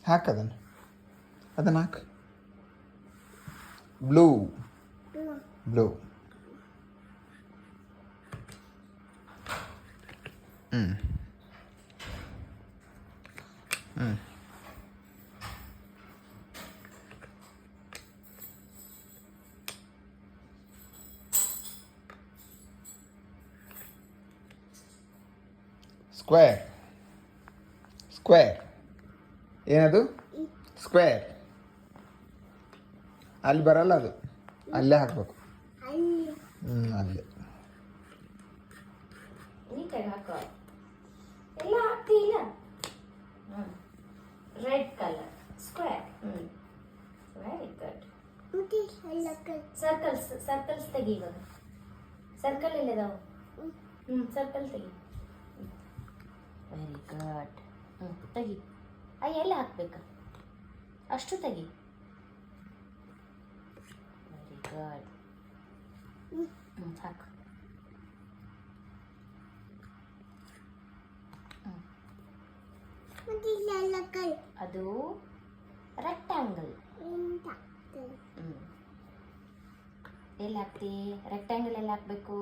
ಹಾಕು ಅದನ್ನು ಹಾಕು. Blue blue. ಹ್ಞೂ ಹ್ಞೂ ಸ್ಕ್ವೇರ್ ಸ್ಕ್ವೇರ್. ಏನದು? ಸ್ಕ್ವೇರ್. ಅಲ್ಲಿ ಬರಲ್ಲ, ಅದು ಅಲ್ಲೇ ಹಾಕ್ಬೇಕು. ಅಲ್ಲೇ ನೀಟಾಗಿ ಹಾಕೋ. ಎಲ್ಲ ಹಾಕ್ತಿಲ್ಲ. Red colour square. Very good. Circles ತೆಗಿ ಇವಾಗ. ಸರ್ಕಲ್ ಎಲ್ಲಿದಾವು? ಸರ್ಕಲ್ ತೆಗಿ. Very good. ತೆಗಿ. ಎಲ್ಲ ಹಾಕ್ಬೇಕಾ? ಅಷ್ಟು ತೆಗಿ. Very good. ಸಾಕು. ಅದು ರೆಕ್ಟ್ಯಾಂಗಲ್. ಎಲ್ಲಿ ಹಾಕ್ತಿ? ರೆಕ್ಟ್ಯಾಂಗಲ್ ಎಲ್ಲಿ ಹಾಕ್ಬೇಕು?